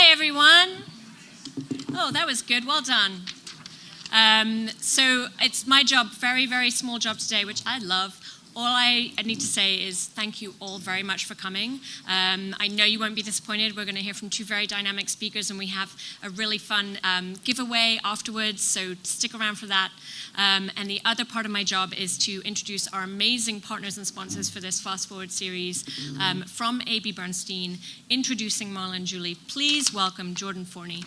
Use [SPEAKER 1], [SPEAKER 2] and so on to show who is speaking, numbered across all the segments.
[SPEAKER 1] Hi, everyone. Oh, that was good. Well done. So it's my job, very, very small job today, which I love. All I need to say is thank you all very much for coming. I know you won't be disappointed. We're going to hear from two very dynamic speakers, and we have a really fun giveaway afterwards, so stick around for that. And the other part of my job is to introduce our amazing partners and sponsors for this Fast Forward series. From AB Bernstein, introducing Marla and Julie. Please welcome Jordan Forney.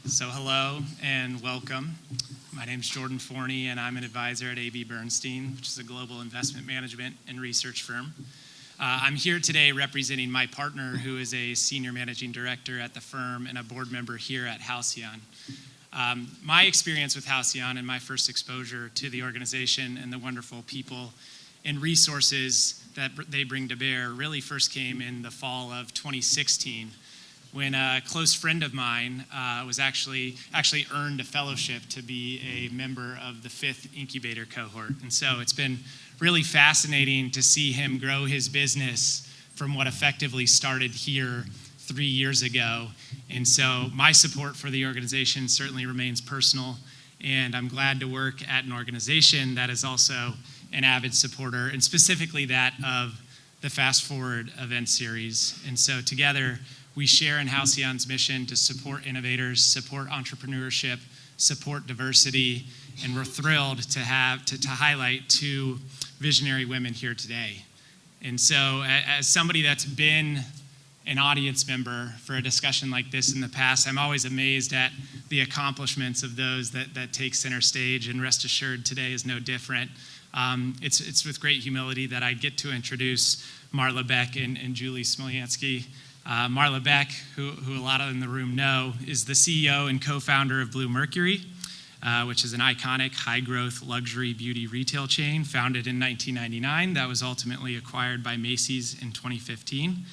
[SPEAKER 2] So hello and welcome. My name's Jordan Forney, and I'm an advisor at AB Bernstein, which is a global investment management and research firm. I'm here today representing my partner, who is a senior managing director at the firm and a board member here at Halcyon. My experience with Halcyon and my first exposure to the organization and the wonderful people and resources that they bring to bear really first came in the fall of 2016. When a close friend of mine was actually earned a fellowship to be a member of the 5th incubator cohort. And so it's been really fascinating to see him grow his business from what effectively started here 3 years ago. And so my support for the organization certainly remains personal, and I'm glad to work at an organization that is also an avid supporter, and specifically that of the Fast Forward event series. And so together, we share in Halcyon's mission to support innovators, support entrepreneurship, support diversity, and we're thrilled to highlight two visionary women here today. And so as somebody that's been an audience member for a discussion like this in the past, I'm always amazed at the accomplishments of those that take center stage, and rest assured today is no different. It's with great humility that I get to introduce Marla Beck and Julie Smolyansky. Marla Beck, who a lot of in the room know, is the CEO and co-founder of Bluemercury, which is an iconic high-growth luxury beauty retail chain founded in 1999 that was ultimately acquired by Macy's in 2015.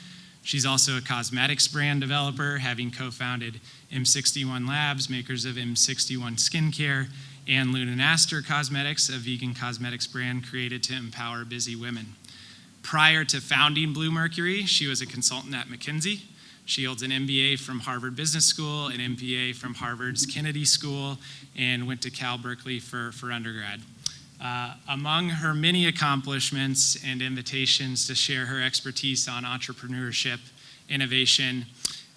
[SPEAKER 2] She's also a cosmetics brand developer, having co-founded M61 Labs, makers of M61 Skincare, and Lunaster Cosmetics, a vegan cosmetics brand created to empower busy women. Prior to founding Bluemercury, she was a consultant at McKinsey. She holds an MBA from Harvard Business School, an MBA from Harvard's Kennedy School, and went to Cal Berkeley for undergrad. Among her many accomplishments and invitations to share her expertise on entrepreneurship, innovation,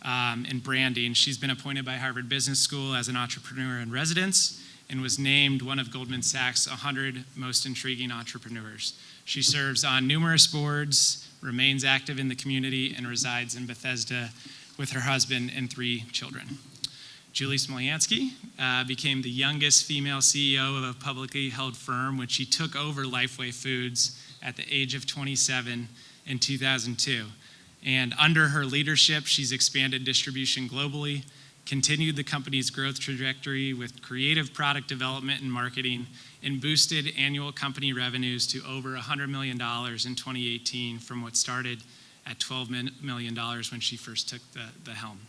[SPEAKER 2] and branding, she's been appointed by Harvard Business School as an entrepreneur in residence and was named one of Goldman Sachs' 100 most intriguing entrepreneurs. She serves on numerous boards, remains active in the community, and resides in Bethesda with her husband and 3 children. Julie Smolyansky became the youngest female CEO of a publicly held firm when she took over Lifeway Foods at the age of 27 in 2002. And under her leadership, she's expanded distribution globally, continued the company's growth trajectory with creative product development and marketing, and boosted annual company revenues to over $100 million in 2018 from what started at $12 million when she first took the helm.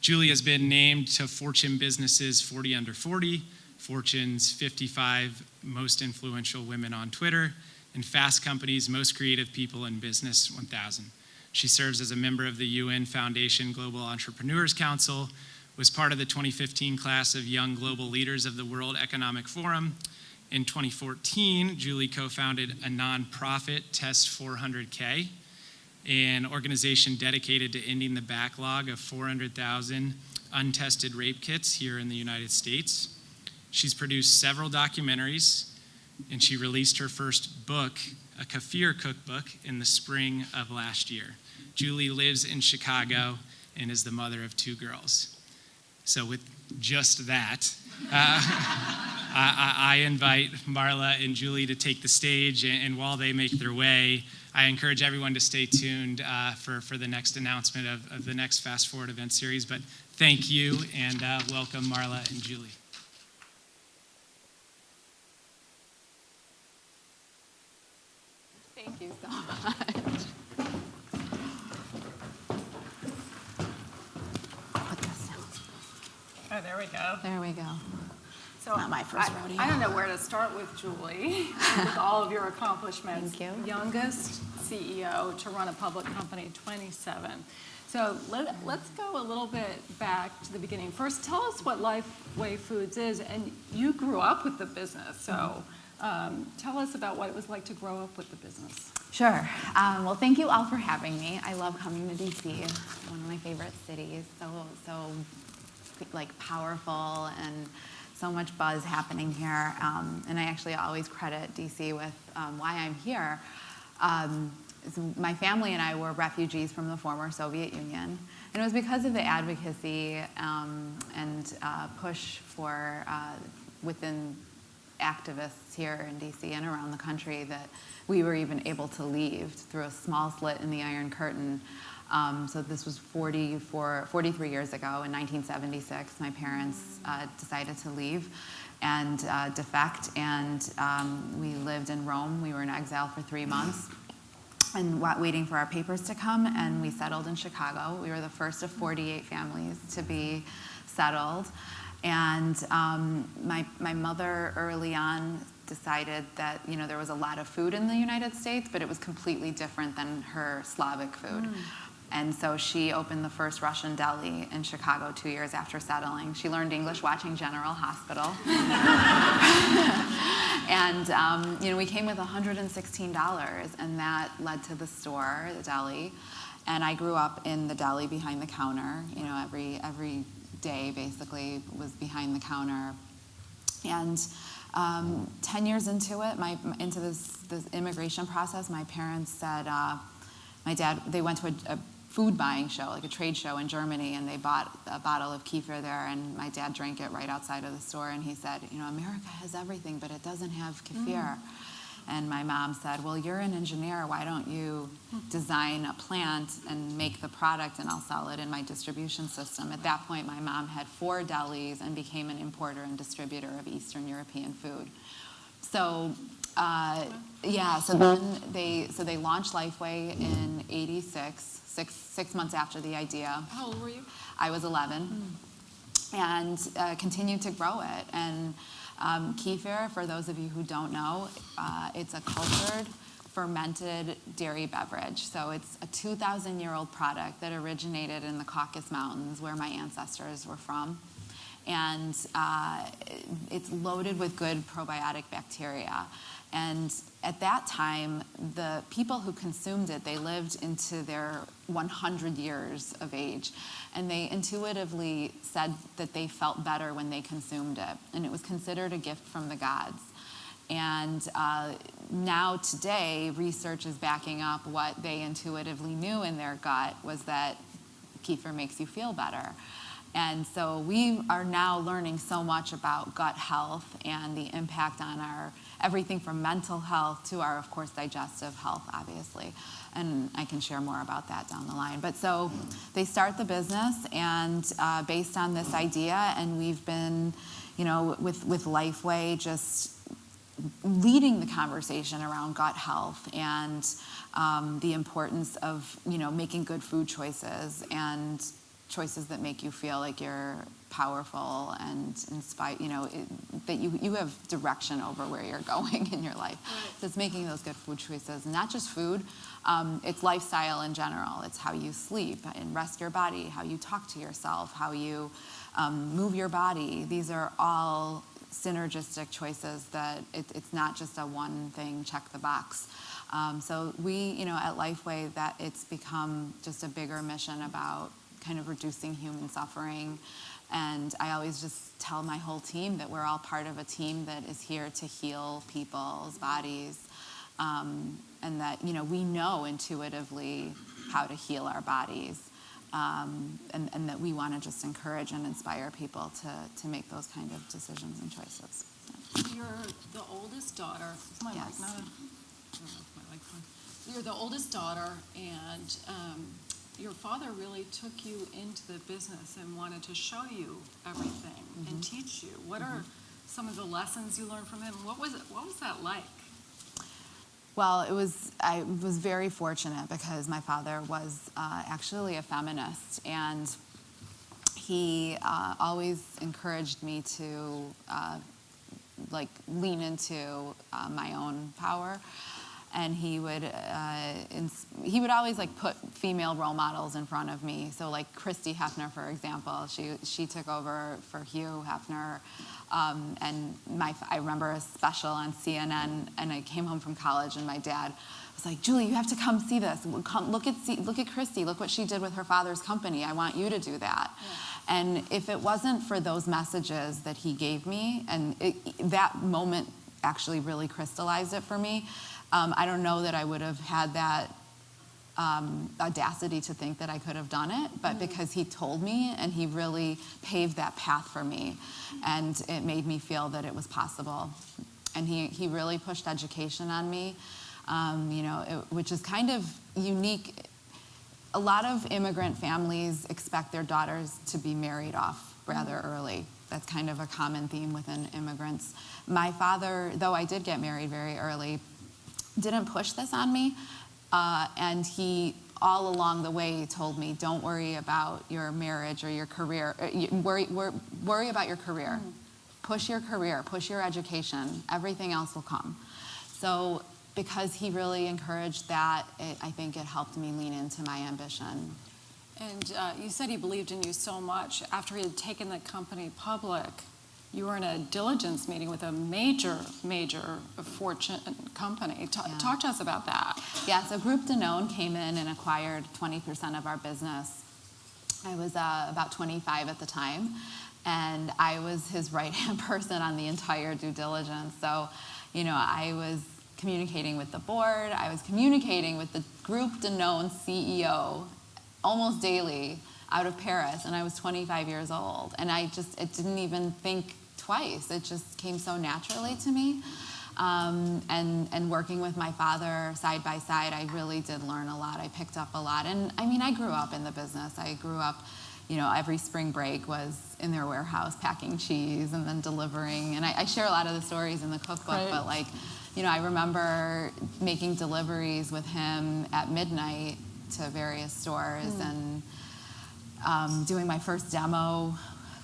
[SPEAKER 2] Julie has been named to Fortune Business's 40 Under 40, Fortune's 55 Most Influential Women on Twitter, and Fast Company's Most Creative People in Business 1000. She serves as a member of the UN Foundation Global Entrepreneurs Council, was part of the 2015 class of Young Global Leaders of the World Economic Forum. In 2014, Julie co-founded a nonprofit, Test 400K, an organization dedicated to ending the backlog of 400,000 untested rape kits here in the United States. She's produced several documentaries, and she released her first book, a kefir cookbook, in the spring of last year. Julie lives in Chicago and is the mother of 2 girls. So with just that, I invite Marla and Julie to take the stage, and while they make their way, I encourage everyone to stay tuned for the next announcement of the next Fast Forward event series. But thank you, and welcome Marla and Julie.
[SPEAKER 3] Thank you so much. Oh, there we go. There we go. So not my first rodeo.
[SPEAKER 4] I don't know where to start with Julie, with all of your accomplishments.
[SPEAKER 3] Thank you.
[SPEAKER 4] Youngest CEO to run a public company, 27. So let's go a little bit back to the beginning. First, tell us what Lifeway Foods is, and you grew up with the business, so tell us about what it was like to grow up with the business.
[SPEAKER 3] Sure. Well, thank you all for having me. I love coming to DC, one of my favorite cities. So like powerful and so much buzz happening here. And I actually always credit DC with why I'm here. So my family and I were refugees from the former Soviet Union. And it was because of the advocacy and push for within activists here in DC and around the country that we were even able to leave through a small slit in the Iron Curtain. So this was 43 years ago in 1976. My parents decided to leave and defect, and we lived in Rome. We were in exile for 3 months and waiting for our papers to come, and we settled in Chicago. We were the first of 48 families to be settled. And my mother early on decided that there was a lot of food in the United States, but it was completely different than her Slavic food. And so she opened the first Russian deli in Chicago 2 years after settling. She learned English watching General Hospital. And we came with $116, and that led to the store, the deli. And I grew up in the deli behind the counter. Every day basically was behind the counter. And 10 years into it, into this immigration process, my parents said, my dad, they went to a food buying show, like a trade show in Germany, and they bought a bottle of kefir there, and my dad drank it right outside of the store, and he said, America has everything, but it doesn't have kefir. And my mom said, well, you're an engineer, why don't you design a plant and make the product, and I'll sell it in my distribution system. At that point, my mom had 4 delis and became an importer and distributor of Eastern European food. So so then they launched Lifeway in '86, six months after the idea.
[SPEAKER 4] How old were you?
[SPEAKER 3] I was 11, and continued to grow it. And kefir, for those of you who don't know, it's a cultured, fermented dairy beverage. So it's a 2,000-year-old product that originated in the Caucasus Mountains, where my ancestors were from. And it's loaded with good probiotic bacteria. And at that time, the people who consumed it, they lived into their 100 years of age. And they intuitively said that they felt better when they consumed it. And it was considered a gift from the gods. And now today, research is backing up what they intuitively knew in their gut was that kefir makes you feel better. And so we are now learning so much about gut health and the impact on our everything from mental health to our, of course, digestive health, obviously. And I can share more about that down the line. But so they start the business, and based on this idea, and we've been, with Lifeway, just leading the conversation around gut health and the importance of, making good food choices and choices that make you feel like you're powerful and inspired, that you have direction over where you're going in your life. Right. So it's making those good food choices, not just food, it's lifestyle in general. It's how you sleep and rest your body, how you talk to yourself, how you move your body. These are all synergistic choices that it's not just a one thing, check the box. So we, at Lifeway, that it's become just a bigger mission about kind of reducing human suffering. And I always just tell my whole team that we're all part of a team that is here to heal people's bodies. And that, we know intuitively how to heal our bodies. And that we want to just encourage and inspire people to make those kind of decisions and choices.
[SPEAKER 4] You're the oldest daughter. Is my
[SPEAKER 3] Yes.
[SPEAKER 4] mic not on? I don't know if my mic's on. You're the oldest daughter, and your father really took you into the business and wanted to show you everything and teach you. What are some of the lessons you learned from him? What was that like?
[SPEAKER 3] Well, I was very fortunate because my father was actually a feminist, and he always encouraged me to like lean into my own power. And he would always like put female role models in front of me. So like Christy Hefner, for example, she took over for Hugh Hefner. And I remember a special on CNN, and I came home from college, and my dad was like, Julie, you have to come see this. Come, look at Christy. Look what she did with her father's company. I want you to do that. Yeah. And if it wasn't for those messages that he gave me, and that moment actually really crystallized it for me, I don't know that I would have had that audacity to think that I could have done it, but because he told me, and he really paved that path for me, and it made me feel that it was possible. And he really pushed education on me, which is kind of unique. A lot of immigrant families expect their daughters to be married off rather early. That's kind of a common theme within immigrants. My father, though I did get married very early, didn't push this on me, and he all along the way told me, don't worry about your marriage or your career, worry about your career. Push your career, push your education, everything else will come. So because he really encouraged that, I think it helped me lean into my ambition.
[SPEAKER 4] And you said he believed in you so much. After he had taken the company public, you were in a diligence meeting with a major Fortune company. Talk to us about that.
[SPEAKER 3] Yeah, so Groupe Danone came in and acquired 20% of our business. I was about 25 at the time, and I was his right-hand person on the entire due diligence. So, I was communicating with the board. I was communicating with the Groupe Danone CEO almost daily out of Paris, and I was 25 years old. And it didn't even think twice. It just came so naturally to me. And working with my father side by side, I really did learn a lot. I picked up a lot. And I mean, I grew up in the business. I grew up, every spring break was in their warehouse packing cheese and then delivering. And I share a lot of the stories in the cookbook, right. But I remember making deliveries with him at midnight to various stores and doing my first demo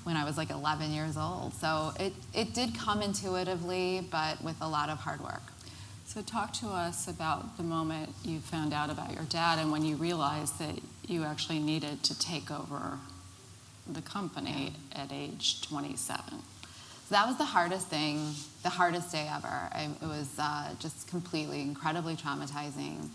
[SPEAKER 3] when I was 11 years old. So it did come intuitively, but with a lot of hard work.
[SPEAKER 4] So talk to us about the moment you found out about your dad and when you realized that you actually needed to take over the company at age 27.
[SPEAKER 3] So that was the hardest thing, the hardest day ever. It was just completely, incredibly traumatizing.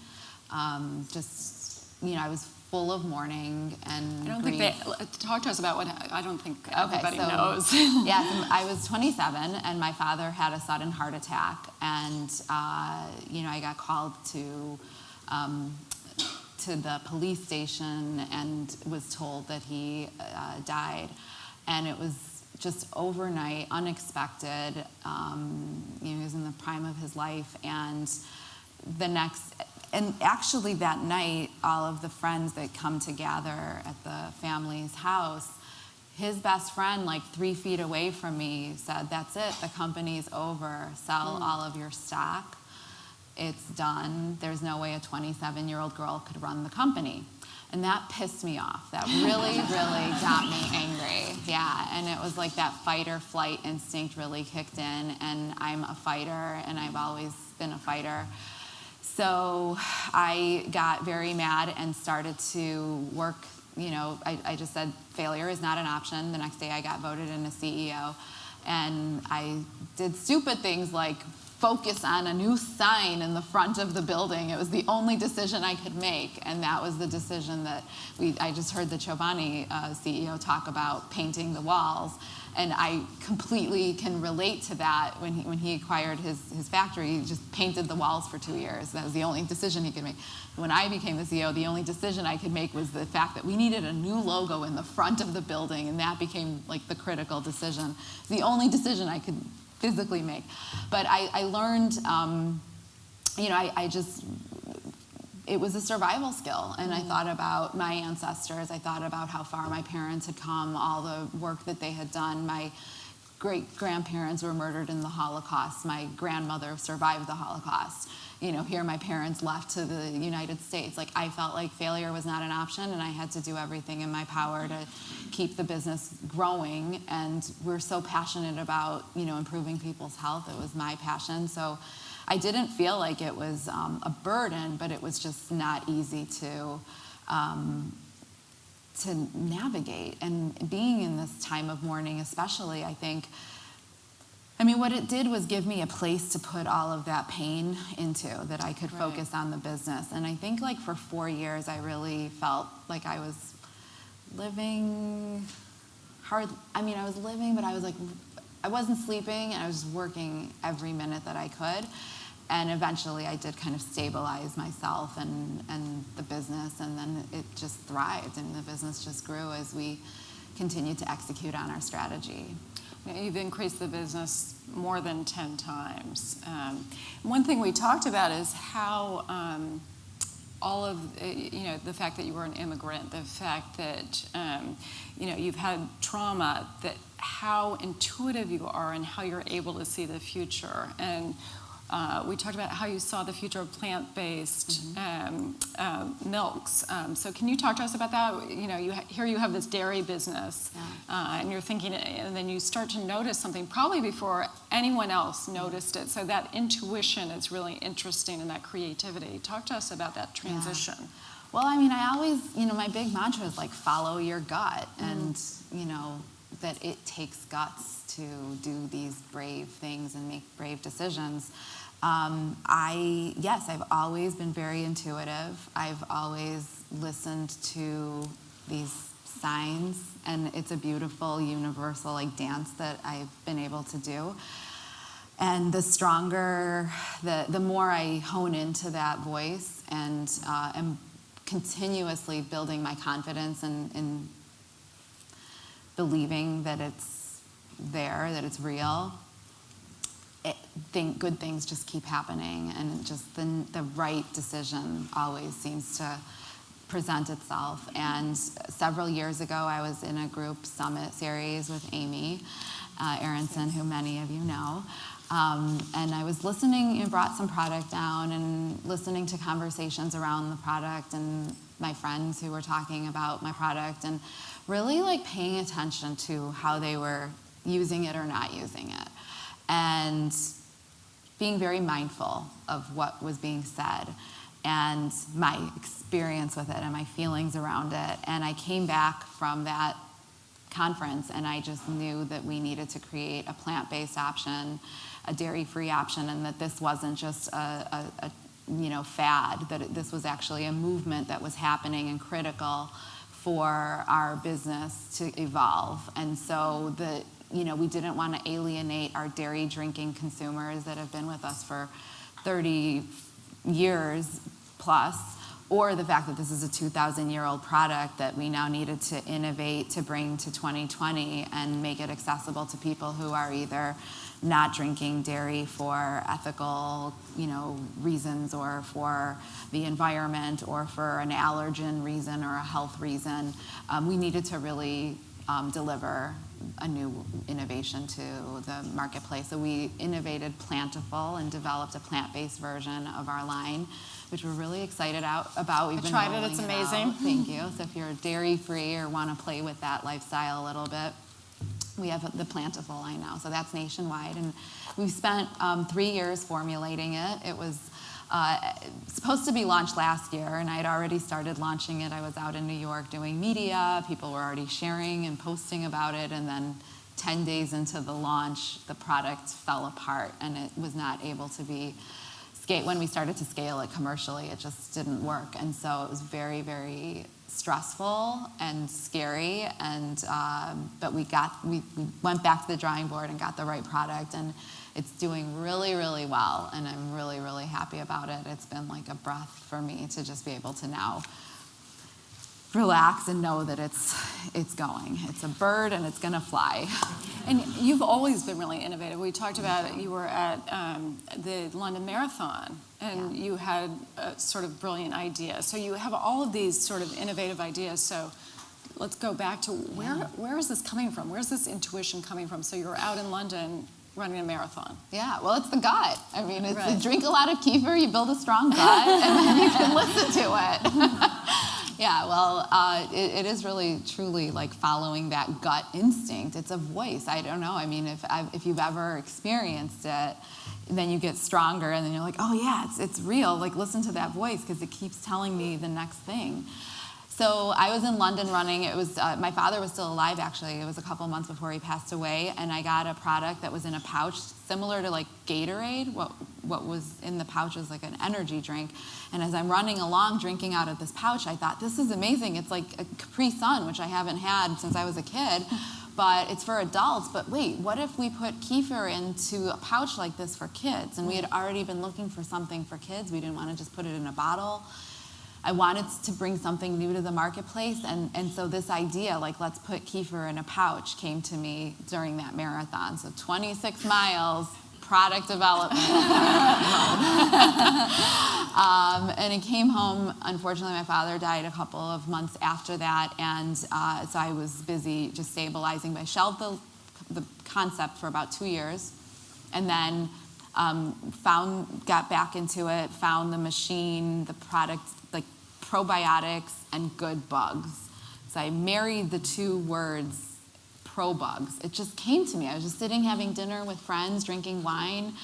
[SPEAKER 3] I was full of mourning and
[SPEAKER 4] I don't
[SPEAKER 3] grief.
[SPEAKER 4] think talk to us about what, I don't think everybody knows.
[SPEAKER 3] Yeah, so I was 27 and my father had a sudden heart attack, and I got called to the police station and was told that he died. And it was just overnight, unexpected. He was in the prime of his life, and actually that night, all of the friends that come to gather at the family's house, his best friend, 3 feet away from me, said, "That's it, the company's over. Sell all of your stock. It's done. There's no way a 27-year-old girl could run the company." And that pissed me off. That really, really got me angry. Yeah, and it was like that fight or flight instinct really kicked in, and I'm a fighter, and I've always been a fighter. So I got very mad and started to work. I just said failure is not an option. The next day I got voted in as CEO, and I did stupid things like focus on a new sign in the front of the building. It was the only decision I could make, and that was the decision that I just heard the Chobani CEO talk about painting the walls, and I completely can relate to that. When he acquired his factory, he just painted the walls for 2 years. That was the only decision he could make. When I became the CEO, the only decision I could make was the fact that we needed a new logo in the front of the building, and that became the critical decision. It's the only decision I could physically make. But I learned, it was a survival skill. And I thought about my ancestors. I thought about how far my parents had come, all the work that they had done. My great-grandparents were murdered in the Holocaust. My grandmother survived the Holocaust. here my parents left to the United States. Like, I felt like failure was not an option, and I had to do everything in my power to keep the business growing. And we're so passionate about, improving people's health. It was my passion. So I didn't feel like it was a burden, but it was just not easy to navigate. And being in this time of mourning especially, I think, what it did was give me a place to put all of that pain into, that I could focus on the business. And I think like for 4 years, I really felt like I was living hard. I was living, but I was like, I wasn't sleeping, and I was working every minute that I could. And eventually I did kind of stabilize myself and the business, and then it just thrived, and the business just grew as we continued to execute on our strategy.
[SPEAKER 4] You've increased the business more than 10 times. One thing we talked about is how all of, the fact that you were an immigrant, the fact that, you've had trauma, that how intuitive you are and how you're able to see the future. And we talked about how you saw the future of plant-based milks. So can you talk to us about that? Here you have this dairy business, and you're thinking, and then you start to notice something probably before anyone else noticed it. So that intuition is really interesting, and that creativity. Talk to us about that transition.
[SPEAKER 3] Yeah. Well, I always, my big mantra is like, follow your gut, and, that it takes guts to do these brave things and make brave decisions. I've always been very intuitive. I've always listened to these signs, and it's a beautiful, universal dance that I've been able to do. And the stronger, the more I hone into that voice and am continuously building my confidence and believing that it's there, that it's real, good things just keep happening, and just the right decision always seems to present itself. And several years ago, I was in a group summit series with Amy Aronson, who many of you know. And I was listening and brought some product down and listening to conversations around the product and my friends who were talking about my product, and really paying attention to how they were using it or not using it, and being very mindful of what was being said and my experience with it and my feelings around it. And I came back from that conference, and I just knew that we needed to create a plant-based option, a dairy-free option, and that this wasn't just a fad, that this was actually a movement that was happening and critical for our business to evolve. And so we didn't want to alienate our dairy drinking consumers that have been with us for 30 years plus, or the fact that this is a 2,000-year-old product that we now needed to innovate to bring to 2020 and make it accessible to people who are either not drinking dairy for ethical, reasons, or for the environment, or for an allergen reason or a health reason. We needed to really deliver a new innovation to the marketplace. So we innovated Plantiful and developed a plant-based version of our line, which we're really excited about. We've been
[SPEAKER 4] tried it, it's amazing.
[SPEAKER 3] Thank you. So if you're dairy-free or want to play with that lifestyle a little bit, we have the Plantiful line now. So that's nationwide. And we've spent 3 years formulating it. It was supposed to be launched last year, and I had already started launching it. I was out in New York doing media. People were already sharing and posting about it, and then 10 days into the launch, the product fell apart, and it was not able to be when we started to scale it commercially, it just didn't work. And so it was very, very stressful and scary, and but we went back to the drawing board and got the right product, and it's doing really, really well, and I'm really, really happy about it. It's been like a breath for me to just be able to now relax and know that it's going. It's a bird, and it's gonna fly.
[SPEAKER 4] And you've always been really innovative. We talked about it. You were at the London Marathon, and you had a sort of brilliant idea. So you have all of these sort of innovative ideas. So let's go back to where is this coming from? Where's this intuition coming from? So you're out in London running a marathon?
[SPEAKER 3] Yeah, well, it's the gut. I mean, it's
[SPEAKER 4] Right.
[SPEAKER 3] you drink a lot of kefir, you build a strong gut, and then you can listen to it. Yeah, well, it is really, truly like following that gut instinct. It's a voice. I don't know. I mean, if you've ever experienced it, then you get stronger, and then you're like, oh yeah, it's real. Like, listen to that voice because it keeps telling me the next thing. So I was in London running. It was my father was still alive, actually. It was a couple months before he passed away, and I got a product that was in a pouch similar to like Gatorade. What was in the pouch was like an energy drink. And as I'm running along drinking out of this pouch, I thought, this is amazing. It's like a Capri Sun, which I haven't had since I was a kid, but it's for adults. But wait, what if we put kefir into a pouch like this for kids? And we had already been looking for something for kids. We didn't want to just put it in a bottle. I wanted to bring something new to the marketplace, and so this idea, like, let's put kefir in a pouch, came to me during that marathon. So 26 miles, product development. And it came home. Unfortunately, my father died a couple of months after that, and so I was busy just stabilizing. I shelved the concept for about 2 years, and then got back into it, found the machine, the product, like probiotics and good bugs. So I married the two words, pro bugs. It just came to me. I was just sitting having dinner with friends, drinking wine,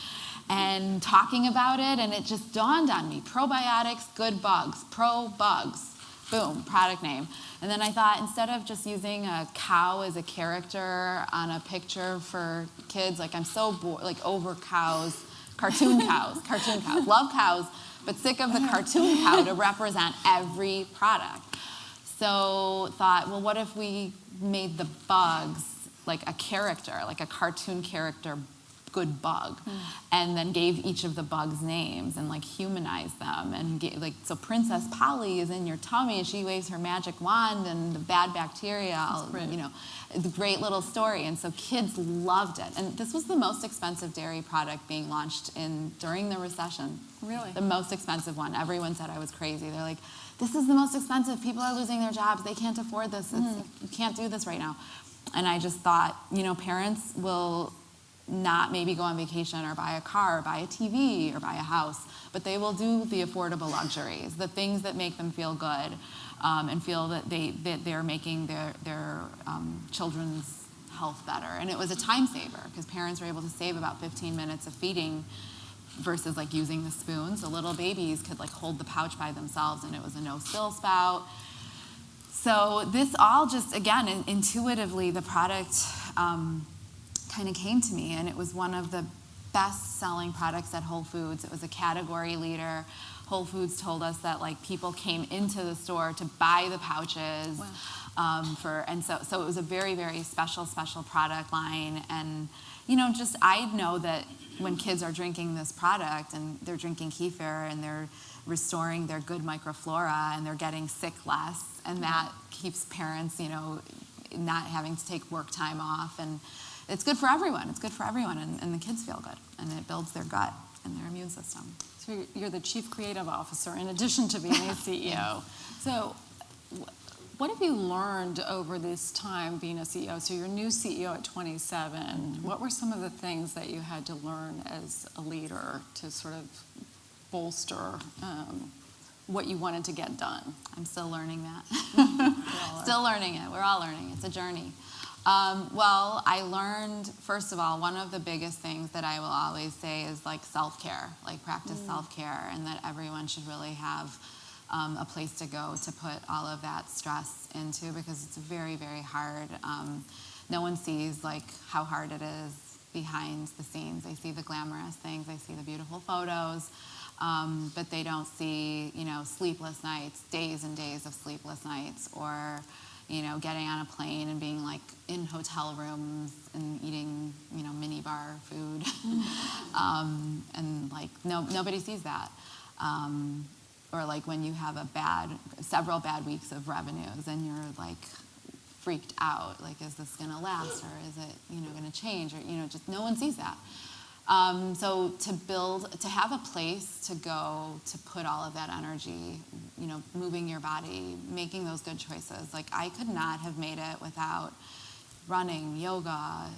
[SPEAKER 3] and talking about it, and it just dawned on me. Probiotics, good bugs, pro bugs. Boom, product name. And then I thought, instead of just using a cow as a character on a picture for kids, like I'm so bored, like over cows, cartoon cows, love cows, but sick of the cartoon cow to represent every product. So thought, well, what if we made the bugs like a character, like a cartoon character, good bug, and then gave each of the bugs names and like humanized them, and so Princess Polly is in your tummy and she waves her magic wand and the bad bacteria, the great little story. And so kids loved it, and this was the most expensive dairy product being launched during the recession.
[SPEAKER 4] Really?
[SPEAKER 3] The most expensive one. Everyone said I was crazy. They're like, this is the most expensive, people are losing their jobs, they can't afford this, you can't do this right now. And I just thought, parents will not maybe go on vacation or buy a car or buy a TV or buy a house, but they will do the affordable luxuries, the things that make them feel good, and feel that they're making their children's health better. And it was a time saver because parents were able to save about 15 minutes of feeding versus like using the spoon. So little babies could like hold the pouch by themselves, and it was a no-spill spout. So this all just, again, intuitively, the product kind of came to me, and it was one of the best-selling products at Whole Foods. It was a category leader. Whole Foods told us that like people came into the store to buy the pouches. Wow. So it was a very, very special product line. And I know that when kids are drinking this product and they're drinking kefir and they're restoring their good microflora and they're getting sick less, and that keeps parents, not having to take work time off, and it's good for everyone. It's good for everyone, and the kids feel good, and it builds their gut and their immune system.
[SPEAKER 4] So you're the chief creative officer in addition to being a CEO. So what have you learned over this time being a CEO? So you're a new CEO at 27. What were some of the things that you had to learn as a leader to sort of bolster what you wanted to get done?
[SPEAKER 3] I'm still learning that. Still learning it. We're all learning. It's a journey. Well, I learned, first of all, one of the biggest things that I will always say is like self-care, like practice self-care, and that everyone should really have a place to go to put all of that stress into, because it's very, very hard. No one sees like how hard it is behind the scenes. They see the glamorous things, they see the beautiful photos, but they don't see, sleepless nights, days and days of sleepless nights, or getting on a plane and being like in hotel rooms and eating, minibar food. And like nobody sees that. Or like when you have several bad weeks of revenues and you're like freaked out, like, is this gonna last, or is it, gonna change, or, just no one sees that. So to have a place to go to put all of that energy, moving your body, making those good choices. Like, I could not have made it without running, yoga,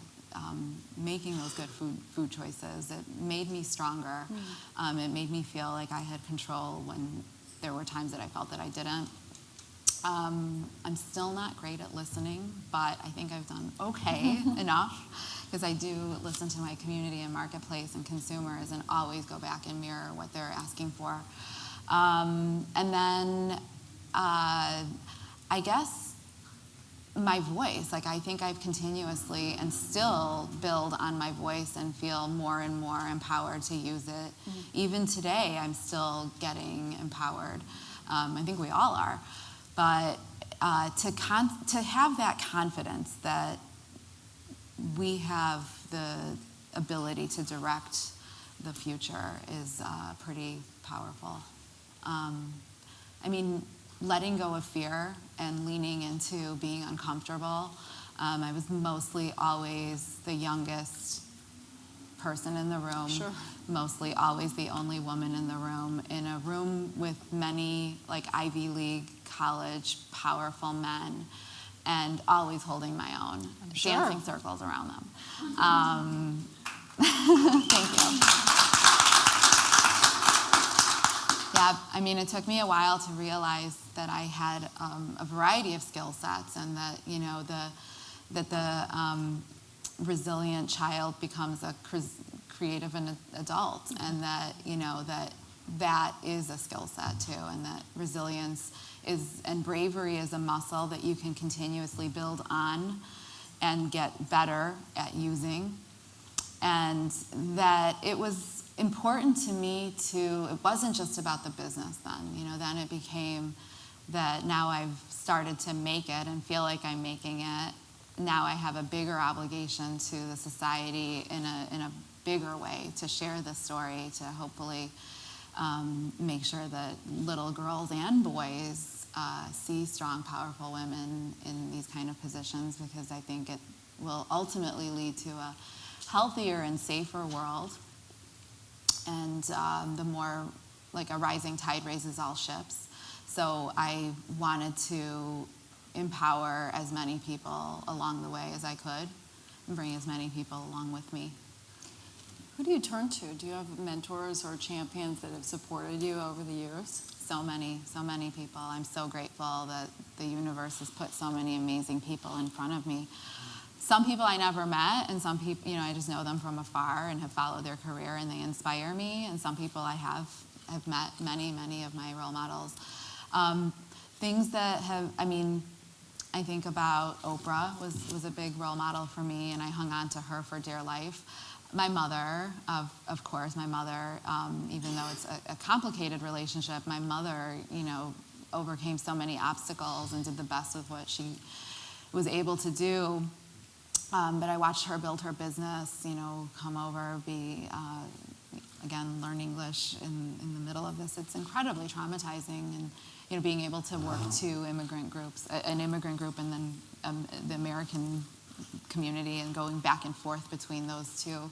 [SPEAKER 3] making those good food choices. It made me stronger. It made me feel like I had control when there were times that I felt that I didn't. I'm still not great at listening, but I think I've done okay enough, because I do listen to my community and marketplace and consumers and always go back and mirror what they're asking for. And then I guess my voice, like I think I've continuously and still build on my voice and feel more and more empowered to use it. Even today, I'm still getting empowered. I think we all are. But to have that confidence that we have the ability to direct the future is pretty powerful. I mean, letting go of fear and leaning into being uncomfortable. I was mostly always the youngest person in the room, mostly always the only woman in the room, in a room with many like Ivy League, college, powerful men, and always holding my own, dancing circles around them. Thank you. Yeah, I mean, it took me a while to realize that I had a variety of skill sets, and that, you know, the resilient child becomes a creative adult, and that, you know, that is a skill set too, and that resilience is, and bravery is a muscle that you can continuously build on and get better at using. And that it was important to me it wasn't just about the business then, you know, then it became that now I've started to make it and feel like I'm making it. Now I have a bigger obligation to the society in a bigger way to share this story, to hopefully make sure that little girls and boys see strong, powerful women in these kind of positions, because I think it will ultimately lead to a healthier and safer world. And the more, like, a rising tide raises all ships. So I wanted to empower as many people along the way as I could, and bring as many people along with me.
[SPEAKER 4] Who do you turn to? Do you have mentors or champions that have supported you over the years?
[SPEAKER 3] So many people. I'm so grateful that the universe has put so many amazing people in front of me. Some people I never met, and some people, you know, I just know them from afar and have followed their career, and they inspire me. And some people I have met, many of my role models. Things that have, I mean, I think about Oprah was a big role model for me, and I hung on to her for dear life. My mother, of course, my mother, even though it's a complicated relationship, my mother, you know, overcame so many obstacles and did the best with what she was able to do. But I watched her build her business, you know, come over, be, again, learn English in the middle of this. It's incredibly traumatizing, and, you know, being able to work two immigrant groups, an immigrant group and then the American community, and going back and forth between those two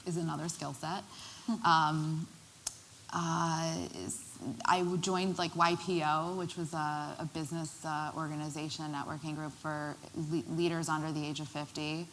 [SPEAKER 3] is another skill set. I joined like YPO, which was a business organization, a networking group for leaders under the age of 50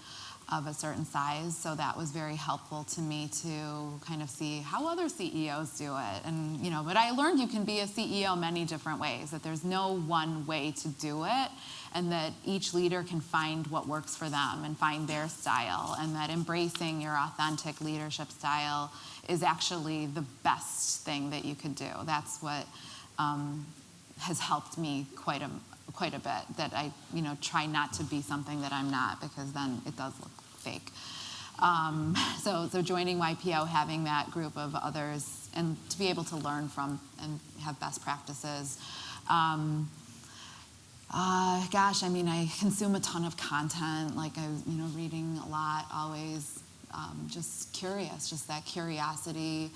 [SPEAKER 3] of a certain size. So that was very helpful to me to kind of see how other CEOs do it. And, you know, but I learned you can be a CEO many different ways, that there's no one way to do it, and that each leader can find what works for them and find their style, and that embracing your authentic leadership style is actually the best thing that you could do. That's what has helped me quite a bit, that I, you know, try not to be something that I'm not, because then it does look fake. So joining YPO, having that group of others, and to be able to learn from and have best practices. Gosh, I mean, I consume a ton of content, like reading a lot, always just curious, just that curiosity,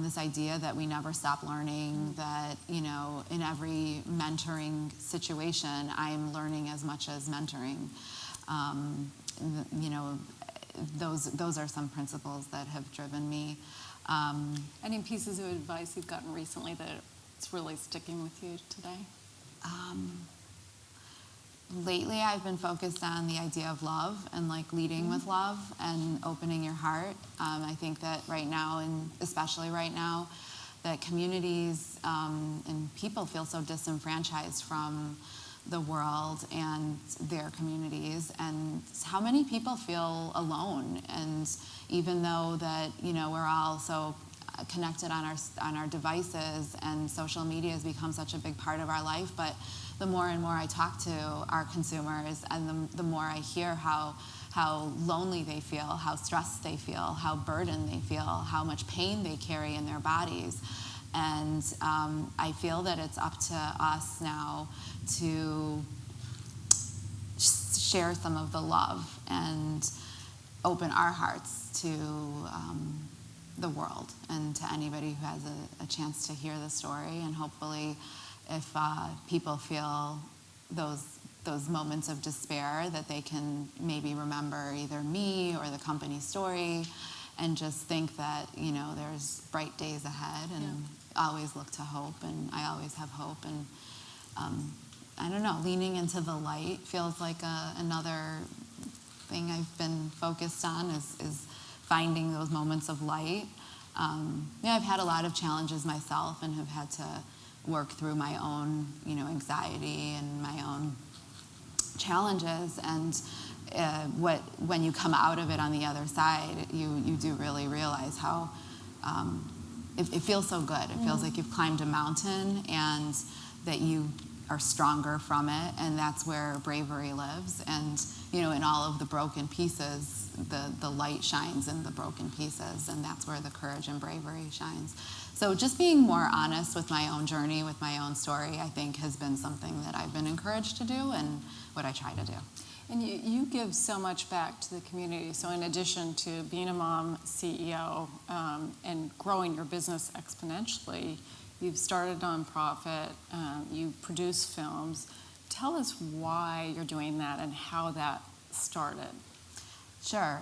[SPEAKER 3] this idea that we never stop learning, that, you know, in every mentoring situation, I'm learning as much as mentoring. You know, those are some principles that have driven me.
[SPEAKER 4] Any pieces of advice you've gotten recently that it's really sticking with you today?
[SPEAKER 3] Lately, I've been focused on the idea of love and like leading with love and opening your heart. I think that right now, and especially right now, that communities and people feel so disenfranchised from the world and their communities, and how many people feel alone. And even though that, you know, we're all so connected on our devices, and social media has become such a big part of our life, but the more and more I talk to our consumers, and the more I hear how lonely they feel, how stressed they feel, how burdened they feel, how much pain they carry in their bodies. And I feel that it's up to us now to share some of the love and open our hearts to the world and to anybody who has a chance to hear the story. And hopefully, if people feel those moments of despair, that they can maybe remember either me or the company story, and just think that, you know, there's bright days ahead, and always look to hope. And I always have hope. And I don't know, leaning into the light feels like another thing I've been focused on, is finding those moments of light. I've had a lot of challenges myself, and have had to work through my own, you know, anxiety and my own challenges. And when you come out of it on the other side, you do really realize how it feels so good. It feels like you've climbed a mountain, and that you are stronger from it, and that's where bravery lives. And, you know, in all of the broken pieces, the light shines in the broken pieces, and that's where the courage and bravery shines. So just being more honest with my own journey, with my own story, I think has been something that I've been encouraged to do, and what I try to do.
[SPEAKER 4] And you give so much back to the community. So in addition to being a mom, CEO, and growing your business exponentially, you've started a nonprofit, you produce films. Tell us why you're doing that and how that started.
[SPEAKER 3] Sure.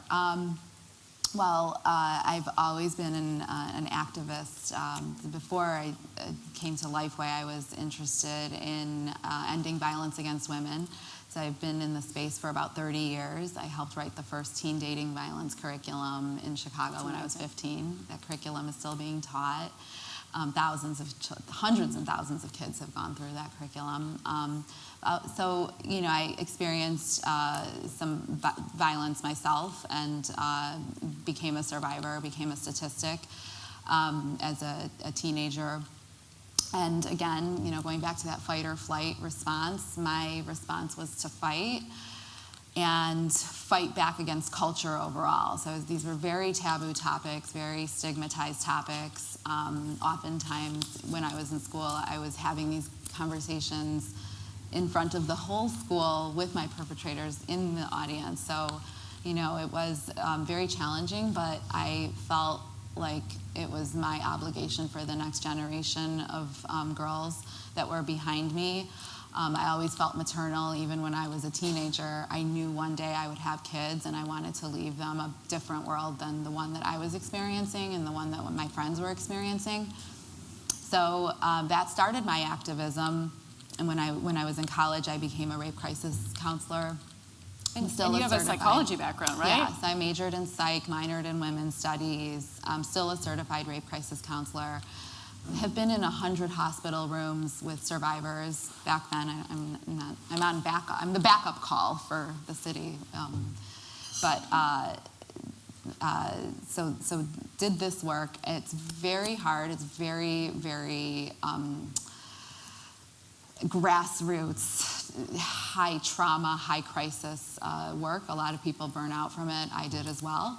[SPEAKER 3] Well, I've always been an activist. Before I came to Lifeway, I was interested in ending violence against women. So I've been in the space for about 30 years. I helped write the first teen dating violence curriculum in Chicago when I was 15. That curriculum is still being taught. Hundreds and thousands of kids have gone through that curriculum. So, you know, I experienced some violence myself, and became a survivor, became a statistic as a teenager. And again, you know, going back to that fight or flight response, my response was to fight, and fight back against culture overall. So these were very taboo topics, very stigmatized topics. Oftentimes when I was in school, I was having these conversations in front of the whole school with my perpetrators in the audience. So, you know, it was very challenging, but I felt like it was my obligation for the next generation of girls that were behind me. I always felt maternal. Even when I was a teenager, I knew one day I would have kids, and I wanted to leave them a different world than the one that I was experiencing and the one that my friends were experiencing. So that started my activism. And when I was in college, I became a rape crisis counselor.
[SPEAKER 4] And you have a psychology background, right?
[SPEAKER 3] Yes, I majored in psych, minored in women's studies. I'm still a certified rape crisis counselor. Have been in 100 hospital rooms with survivors. Back then, I'm the backup call for the city. So did this work. It's very hard. It's very, very grassroots, high trauma, high crisis work. A lot of people burn out from it. I did as well.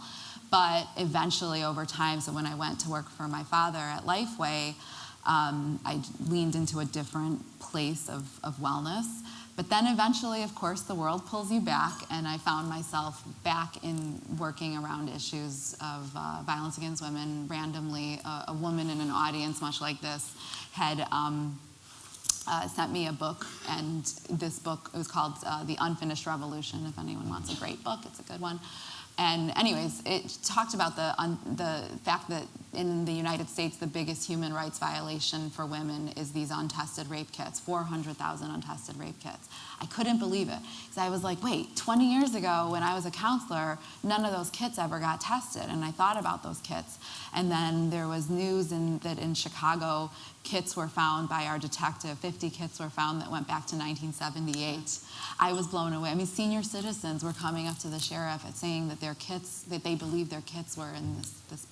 [SPEAKER 3] But eventually, over time, so when I went to work for my father at Lifeway, I leaned into a different place of wellness. But then eventually, of course, the world pulls you back, and I found myself back in working around issues of violence against women. Randomly, a woman in an audience much like this had sent me a book, and this book, it was called The Unfinished Revolution. If anyone wants a great book, it's a good one. And anyways, it talked about the fact that in the United States, the biggest human rights violation for women is these untested rape kits, 400,000 untested rape kits. I couldn't believe it, because I was like, wait, 20 years ago when I was a counselor, none of those kits ever got tested, and I thought about those kits. And then there was news that in Chicago, kits were found by our detective, 50 kits were found that went back to 1978. I was blown away. I mean, senior citizens were coming up to the sheriff and saying that their kits, that they believed their kits were in this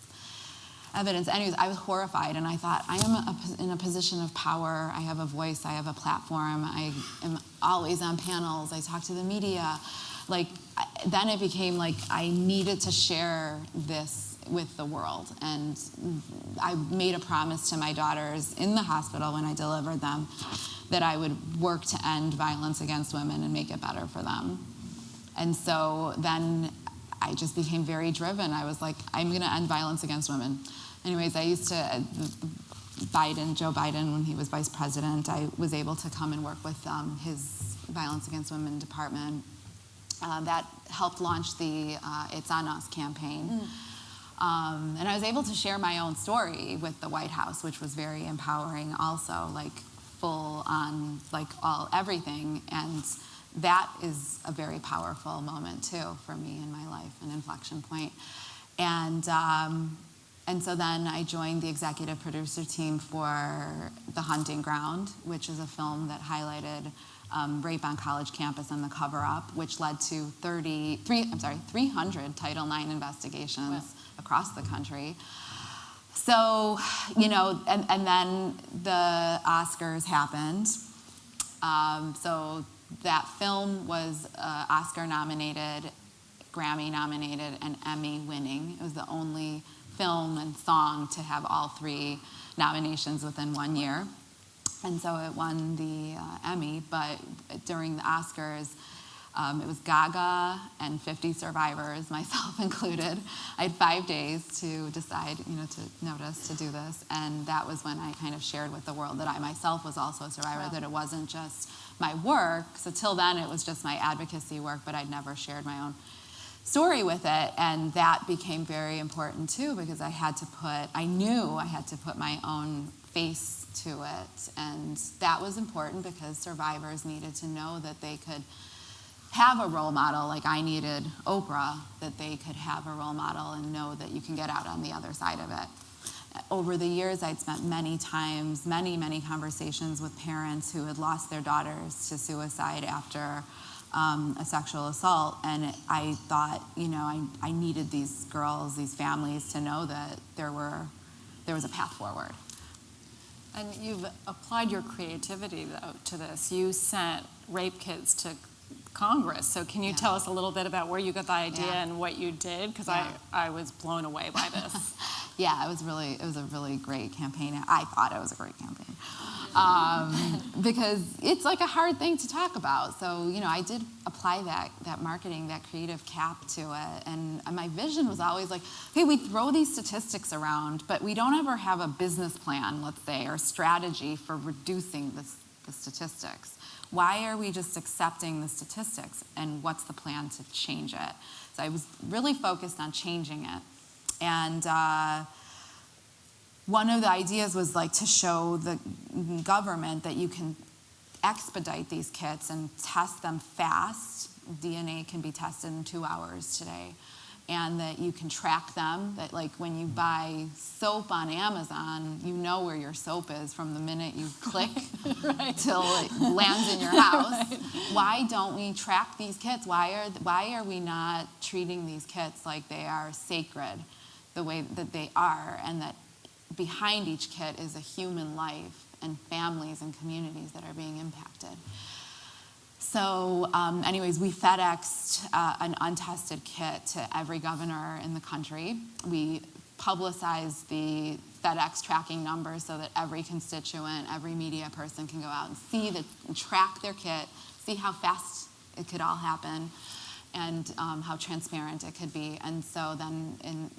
[SPEAKER 3] evidence. Anyways, I was horrified, and I thought, I am in a position of power. I have a voice, I have a platform, I am always on panels, I talk to the media. Like, then it became like I needed to share this with the world. And I made a promise to my daughters in the hospital when I delivered them that I would work to end violence against women and make it better for them. And so then I just became very driven. I was like, I'm gonna end violence against women. Anyways, I used to, Joe Biden, when he was vice president, I was able to come and work with his Violence Against Women department. That helped launch the It's On Us campaign. And I was able to share my own story with the White House, which was very empowering also, like full on, like everything. And that is a very powerful moment too for me in my life, an inflection point. And so then I joined the executive producer team for The Hunting Ground, which is a film that highlighted rape on college campus and the cover-up, which led to 300 Title IX investigations across the country. So, you know, and then the Oscars happened. So that film was Oscar-nominated, Grammy-nominated, and Emmy-winning. It was the only film and song to have all 3 nominations within 1 year. And so it won the Emmy, but during the Oscars, it was Gaga and 50 survivors, myself included. I had 5 days to decide, you know, to notice, to do this. And that was when I kind of shared with the world that I myself was also a survivor, that it wasn't just my work. So till then, it was just my advocacy work, but I'd never shared my own story with it. And that became very important too, because I knew I had to put my own face to it. And that was important because survivors needed to know that they could have a role model, like I needed Oprah, that they could have a role model and know that you can get out on the other side of it. Over the years, I'd spent many times, many conversations with parents who had lost their daughters to suicide after a sexual assault, and I thought, you know, I needed these girls, these families to know that there was a path forward.
[SPEAKER 4] And you've applied your creativity, though, to this. You sent rape kits to Congress. So can you tell us a little bit about where you got the idea and what you did? Because I was blown away by this.
[SPEAKER 3] Yeah, it was a really great campaign. I thought it was a great campaign. Because it's like a hard thing to talk about. So, you know, I did apply that marketing, that creative cap to it. And my vision was always like, hey, we throw these statistics around, but we don't ever have a business plan, let's say, or strategy for reducing the statistics. Why are we just accepting the statistics? And what's the plan to change it? So I was really focused on changing it. And one of the ideas was like to show the government that you can expedite these kits and test them fast. DNA can be tested in 2 hours today. And that you can track them, that like when you buy soap on Amazon, you know where your soap is from the minute you click till it lands in your house. Why don't we track these kits? Why are we not treating these kits like they are sacred the way that they are, and that behind each kit is a human life and families and communities that are being impacted? So anyways, we FedExed an untested kit to every governor in the country. We publicized the FedEx tracking numbers so that every constituent, every media person can go out and track their kit, see how fast it could all happen, and how transparent it could be. And so then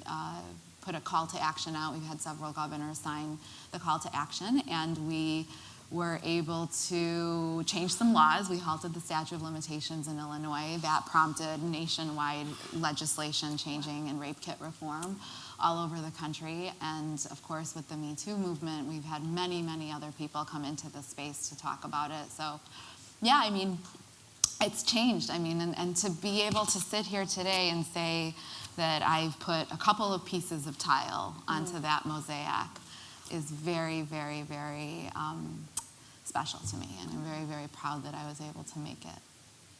[SPEAKER 3] put a call to action out. We've had several governors sign the call to action, and we were able to change some laws. We halted the statute of limitations in Illinois. That prompted nationwide legislation changing and rape kit reform all over the country. And of course, with the Me Too movement, we've had many, many other people come into the space to talk about it. So yeah, I mean, it's changed. I mean, and to be able to sit here today and say that I've put a couple of pieces of tile onto that mosaic is very, very, very special to me. And I'm very, very proud that I was able to make it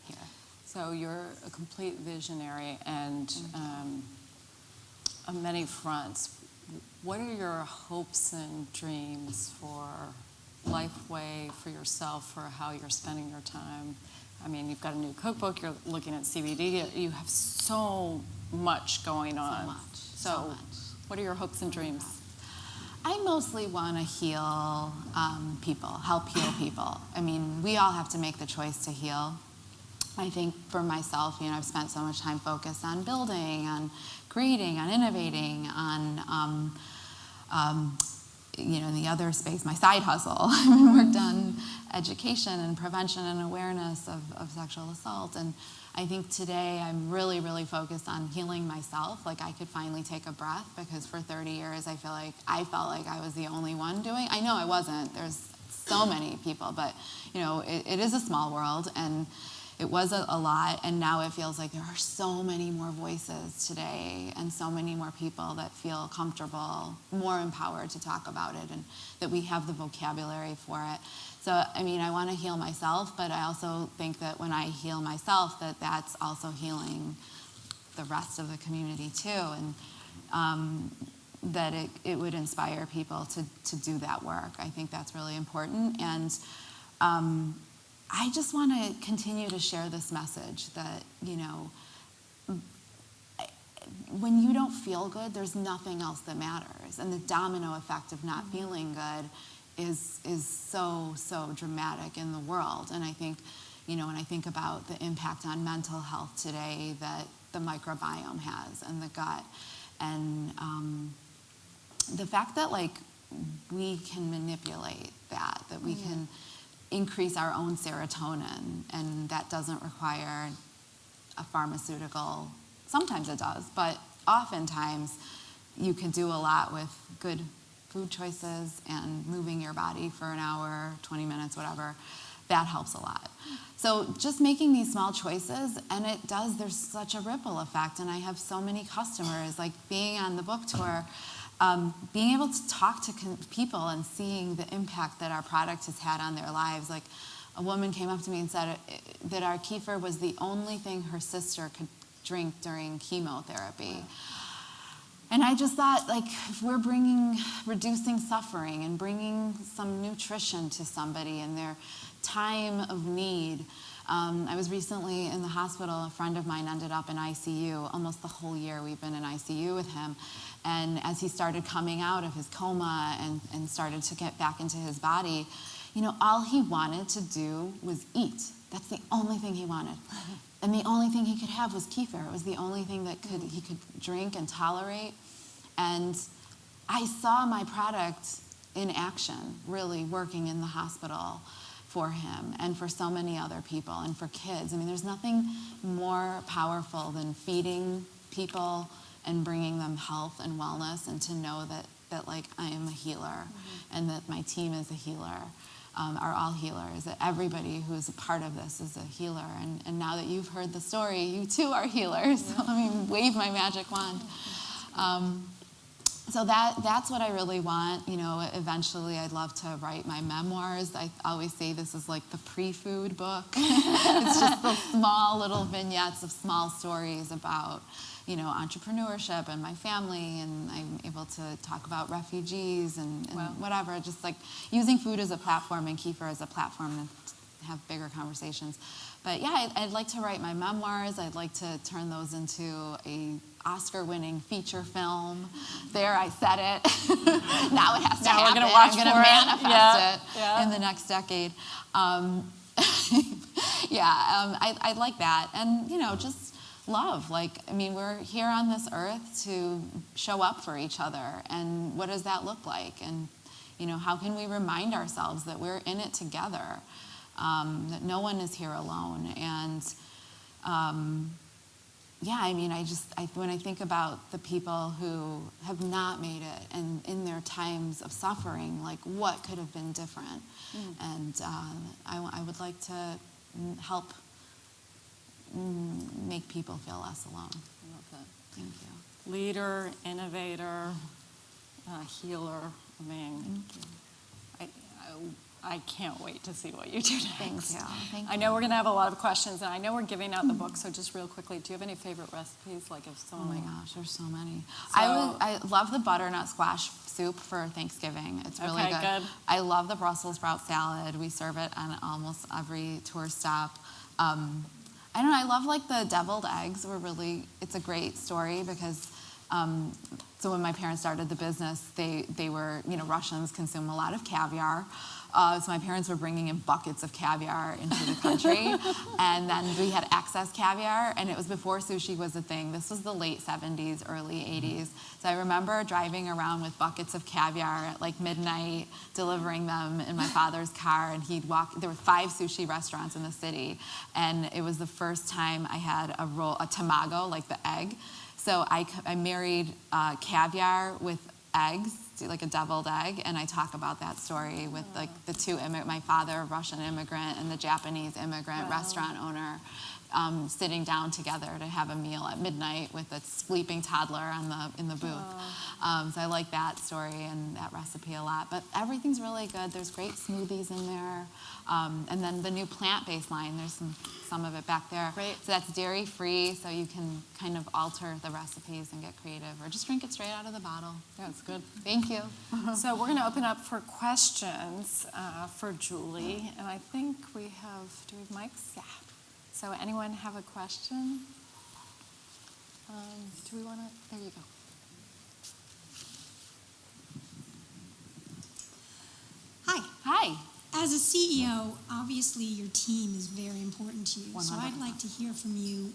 [SPEAKER 3] here.
[SPEAKER 4] So you're a complete visionary and on many fronts. What are your hopes and dreams for Lifeway, for yourself, for how you're spending your time? I mean, you've got a new cookbook, you're looking at CBD, you have so much going on. So much. What are your hopes and dreams?
[SPEAKER 3] I mostly want to heal people, help heal people. I mean, we all have to make the choice to heal. I think for myself, you know, I've spent so much time focused on building, on creating, on innovating, on you know, the other space, my side hustle. I worked on education and prevention and awareness of sexual assault. And I think today I'm really, really focused on healing myself. Like I could finally take a breath, because for 30 years I felt like I was the only one doing. I know I wasn't. There's so many people, but you know, it is a small world, and it was a lot, and now it feels like there are so many more voices today and so many more people that feel comfortable, more empowered to talk about it, and that we have the vocabulary for it. So, I mean, I want to heal myself, but I also think that when I heal myself, that's also healing the rest of the community too, and that it would inspire people to do that work. I think that's really important, and I just want to continue to share this message that, you know, when you don't feel good, there's nothing else that matters. And the domino effect of not feeling good is so, so dramatic in the world. And I think, you know, when I think about the impact on mental health today that the microbiome has and the gut, and the fact that, like, we can manipulate that we can increase our own serotonin, and that doesn't require a pharmaceutical. Sometimes it does, but oftentimes you can do a lot with good food choices and moving your body for an hour, 20 minutes, whatever. That helps a lot. So just making these small choices, and there's such a ripple effect. And I have so many customers, like being on the book tour, being able to talk to people and seeing the impact that our product has had on their lives. Like a woman came up to me and said that our kefir was the only thing her sister could drink during chemotherapy. And I just thought, like, if we're reducing suffering and bringing some nutrition to somebody in their time of need. I was recently in the hospital. A friend of mine ended up in ICU. Almost the whole year we've been in ICU with him. And as he started coming out of his coma and started to get back into his body, you know, all he wanted to do was eat. That's the only thing he wanted. And the only thing he could have was kefir. It was the only thing that he could drink and tolerate. And I saw my product in action, really working in the hospital for him and for so many other people and for kids. I mean, there's nothing more powerful than feeding people and bringing them health and wellness, and to know that like I am a healer, and that my team is a healer, are all healers, that everybody who's a part of this is a healer. And now that you've heard the story, you too are healers. So let me wave my magic wand. So that's what I really want. You know, eventually I'd love to write my memoirs. I always say this is like the pre-food book. It's just the small little vignettes of small stories about, you know, entrepreneurship and my family, and I'm able to talk about refugees and whatever, just like using food as a platform and kefir as a platform to have bigger conversations. But yeah, I'd like to write my memoirs. I'd like to turn those into a Oscar-winning feature film. There, I said it. Now it has to happen.
[SPEAKER 4] We're gonna watch
[SPEAKER 3] I'm gonna manifest it in the next decade. I'd like that, and you know, just love. Like, I mean, we're here on this earth to show up for each other, and what does that look like? And how can we remind ourselves that we're in it together, that no one is here alone? And when I think about the people who have not made it and in their times of suffering, like what could have been different? And I would like to help make people feel less alone.
[SPEAKER 4] I love that.
[SPEAKER 3] Thank you.
[SPEAKER 4] Leader, innovator, healer. I mean, I can't wait to see what you do next.
[SPEAKER 3] Thank you. Thank you.
[SPEAKER 4] I know we're going to have a lot of questions, and I know we're giving out the book, so just real quickly, do you have any favorite recipes? Like if
[SPEAKER 3] Oh
[SPEAKER 4] someone...
[SPEAKER 3] my gosh, there's so many.
[SPEAKER 4] So-
[SPEAKER 3] I love the butternut squash soup for Thanksgiving. It's really
[SPEAKER 4] Okay, good.
[SPEAKER 3] I love the Brussels sprout salad. We serve it on almost every tour stop. I don't know, I love like the deviled eggs it's a great story because so when my parents started the business, they were, Russians consume a lot of caviar. So my parents were bringing in buckets of caviar into the country. And then we had excess caviar, and it was before sushi was a thing. This was the late 70s, early 80s. So I remember driving around with buckets of caviar at like midnight, delivering them in my father's car, and he'd walk. There were 5 sushi restaurants in the city, and it was the first time I had a tamago, like the egg. So I married caviar with eggs, like a deviled egg, and I talk about that story with like the two my father, a Russian immigrant, and the Japanese immigrant restaurant owner, sitting down together to have a meal at midnight with a sleeping toddler in the booth. So I like that story and that recipe a lot. But everything's really good. There's great smoothies in there, and then the new plant-based line. There's some of it back there.
[SPEAKER 4] Great.
[SPEAKER 3] So that's dairy-free, so you can kind of alter the recipes and get creative, or just drink it straight out of the bottle.
[SPEAKER 4] That's good.
[SPEAKER 3] Thank you.
[SPEAKER 4] So we're going to open up for questions for Julie, and I think do we have mics? Yeah. So anyone have a question? Do we want to, there you go.
[SPEAKER 5] Hi.
[SPEAKER 3] Hi.
[SPEAKER 5] As a CEO, obviously your team is very important to you.
[SPEAKER 3] 100%.
[SPEAKER 5] So I'd like to hear from you,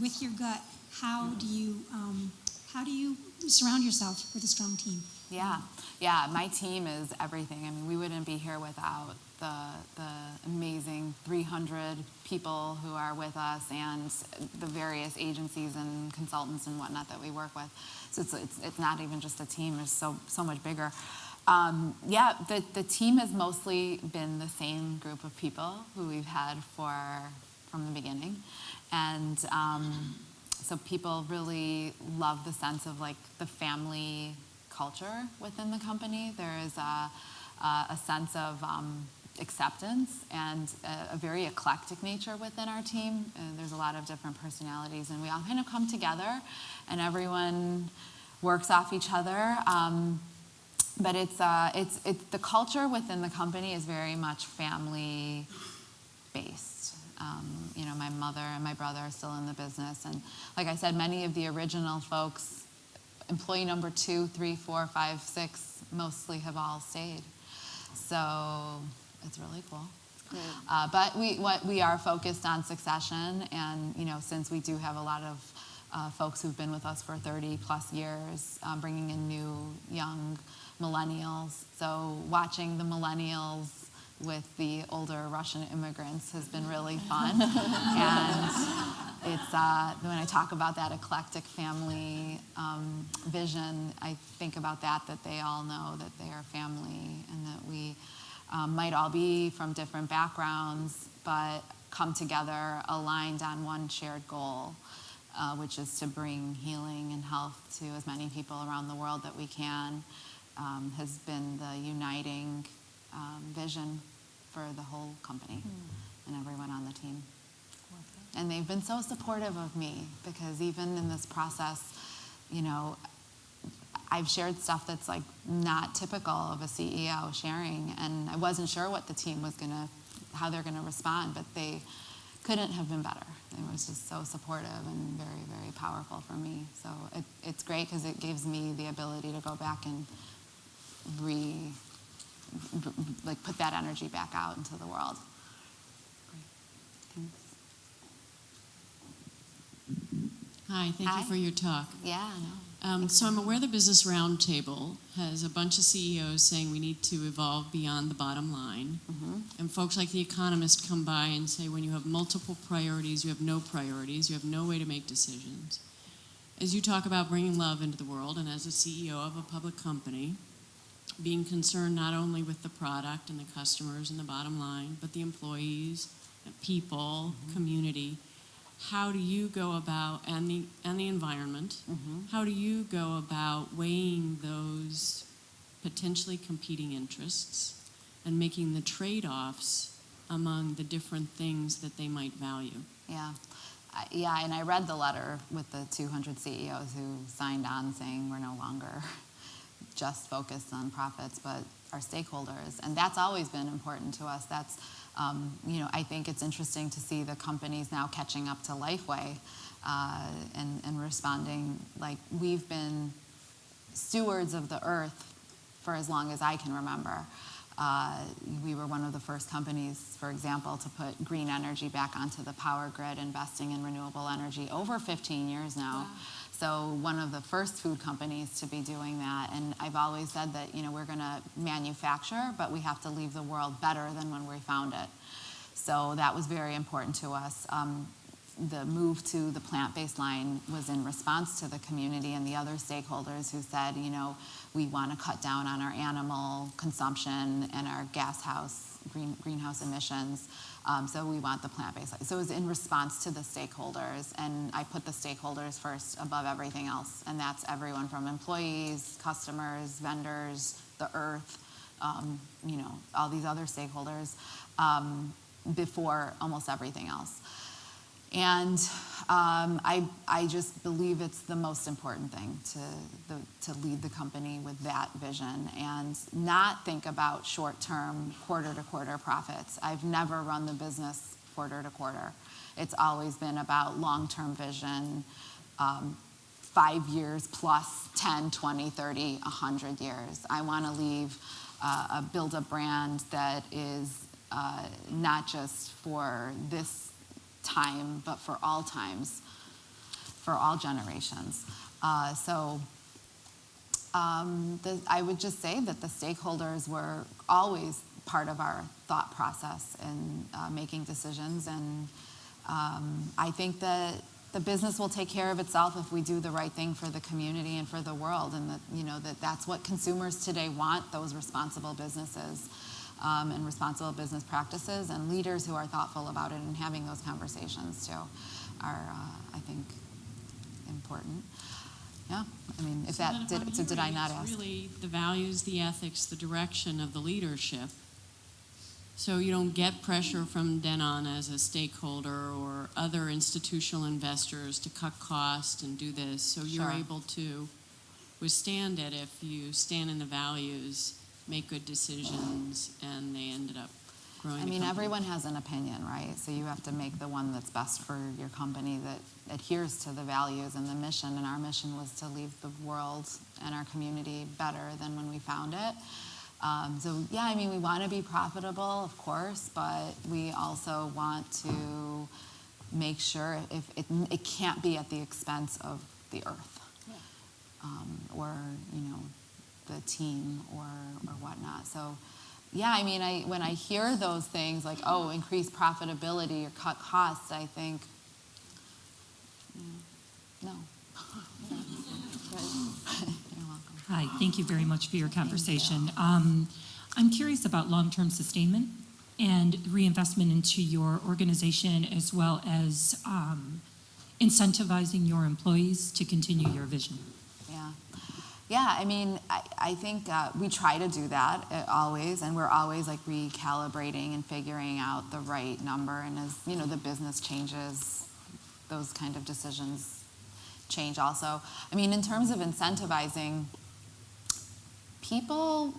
[SPEAKER 5] with your gut, how do you surround yourself with a strong team?
[SPEAKER 3] Yeah, my team is everything. I mean, we wouldn't be here without the amazing 300 people who are with us and the various agencies and consultants and whatnot that we work with. So it's not even just a team, it's so much bigger. The team has mostly been the same group of people who we've had from the beginning. And so people really love the sense of like the family culture within the company. There is a sense of acceptance and a very eclectic nature within our team. There's a lot of different personalities, and we all kind of come together, and everyone works off each other. But it's the culture within the company is very much family based. My mother and my brother are still in the business, and like I said, many of the original folks, employee number 2, 3, 4, 5, 6, mostly have all stayed. So it's really cool. But we are focused on succession, and since we do have a lot of folks who've been with us for 30 plus years, bringing in new young millennials. So watching the millennials with the older Russian immigrants has been really fun. And it's when I talk about that eclectic family vision, I think about that they all know that they are family, and that we might all be from different backgrounds, but come together aligned on one shared goal, which is to bring healing and health to as many people around the world that we can. Has been the uniting vision for the whole company and everyone on the team. And they've been so supportive of me, because even in this process, I've shared stuff that's like not typical of a CEO sharing, and I wasn't sure what the team was how they're gonna respond, but they couldn't have been better. They was just so supportive and very, very powerful for me. So it's great, because it gives me the ability to go back and put that energy back out into the world. Great. Thanks.
[SPEAKER 6] Hi, thank you for your talk.
[SPEAKER 3] Yeah, I know.
[SPEAKER 6] So I'm aware the Business Roundtable has a bunch of CEOs saying we need to evolve beyond the bottom line. And folks like The Economist come by and say when you have multiple priorities, you have no priorities, you have no way to make decisions. As you talk about bringing love into the world, and as a CEO of a public company, being concerned not only with the product and the customers and the bottom line, but the employees, people, community, how do you go about, and the environment, how do you go about weighing those potentially competing interests and making the trade-offs among the different things that they might value?
[SPEAKER 3] Yeah, and I read the letter with the 200 CEOs who signed on saying we're no longer just focused on profits, but our stakeholders, and that's always been important to us. That's I think it's interesting to see the companies now catching up to Lifeway and responding. Like, we've been stewards of the earth for as long as I can remember. We were one of the first companies, for example, to put green energy back onto the power grid, investing in renewable energy over 15 years now. Wow. So one of the first food companies to be doing that. And I've always said that, we're going to manufacture, but we have to leave the world better than when we found it. So that was very important to us. The move to the plant-based line was in response to the community and the other stakeholders who said, we want to cut down on our animal consumption and our greenhouse emissions. So we want the plant-based line. So it was in response to the stakeholders, and I put the stakeholders first above everything else, and that's everyone from employees, customers, vendors, the earth, all these other stakeholders before almost everything else. And I just believe it's the most important thing to lead the company with that vision and not think about short-term, quarter-to-quarter profits. I've never run the business quarter-to-quarter. It's always been about long-term vision, 5 years plus 10, 20, 30, 100 years. I want to build a brand that is not just for this time, but for all times, for all generations. I would just say that the stakeholders were always part of our thought process in making decisions, and I think that the business will take care of itself if we do the right thing for the community and for the world, and that's what consumers today want, those responsible businesses. And responsible business practices, and leaders who are thoughtful about it and having those conversations too are, I think, important. Yeah, I mean, did I not ask?
[SPEAKER 6] Really, the values, the ethics, the direction of the leadership. So you don't get pressure from Denon as a stakeholder or other institutional investors to cut costs and do this. So you're able to withstand it if you stand in the values, make good decisions, and they ended up growing.
[SPEAKER 3] I mean, everyone has an opinion, right? So you have to make the one that's best for your company that adheres to the values and the mission. And our mission was to leave the world and our community better than when we found it. We want to be profitable, of course, but we also want to make sure if it can't be at the expense of the earth, or the team or whatnot. So, when I hear those things like, increase profitability or cut costs, I think, no. You're welcome.
[SPEAKER 7] Hi, thank you very much for your conversation. I'm curious about long-term sustainment and reinvestment into your organization, as well as incentivizing your employees to continue your vision.
[SPEAKER 3] Yeah, I think we try to do that always, and we're always recalibrating and figuring out the right number. And as the business changes, those kind of decisions change also. In terms of incentivizing, people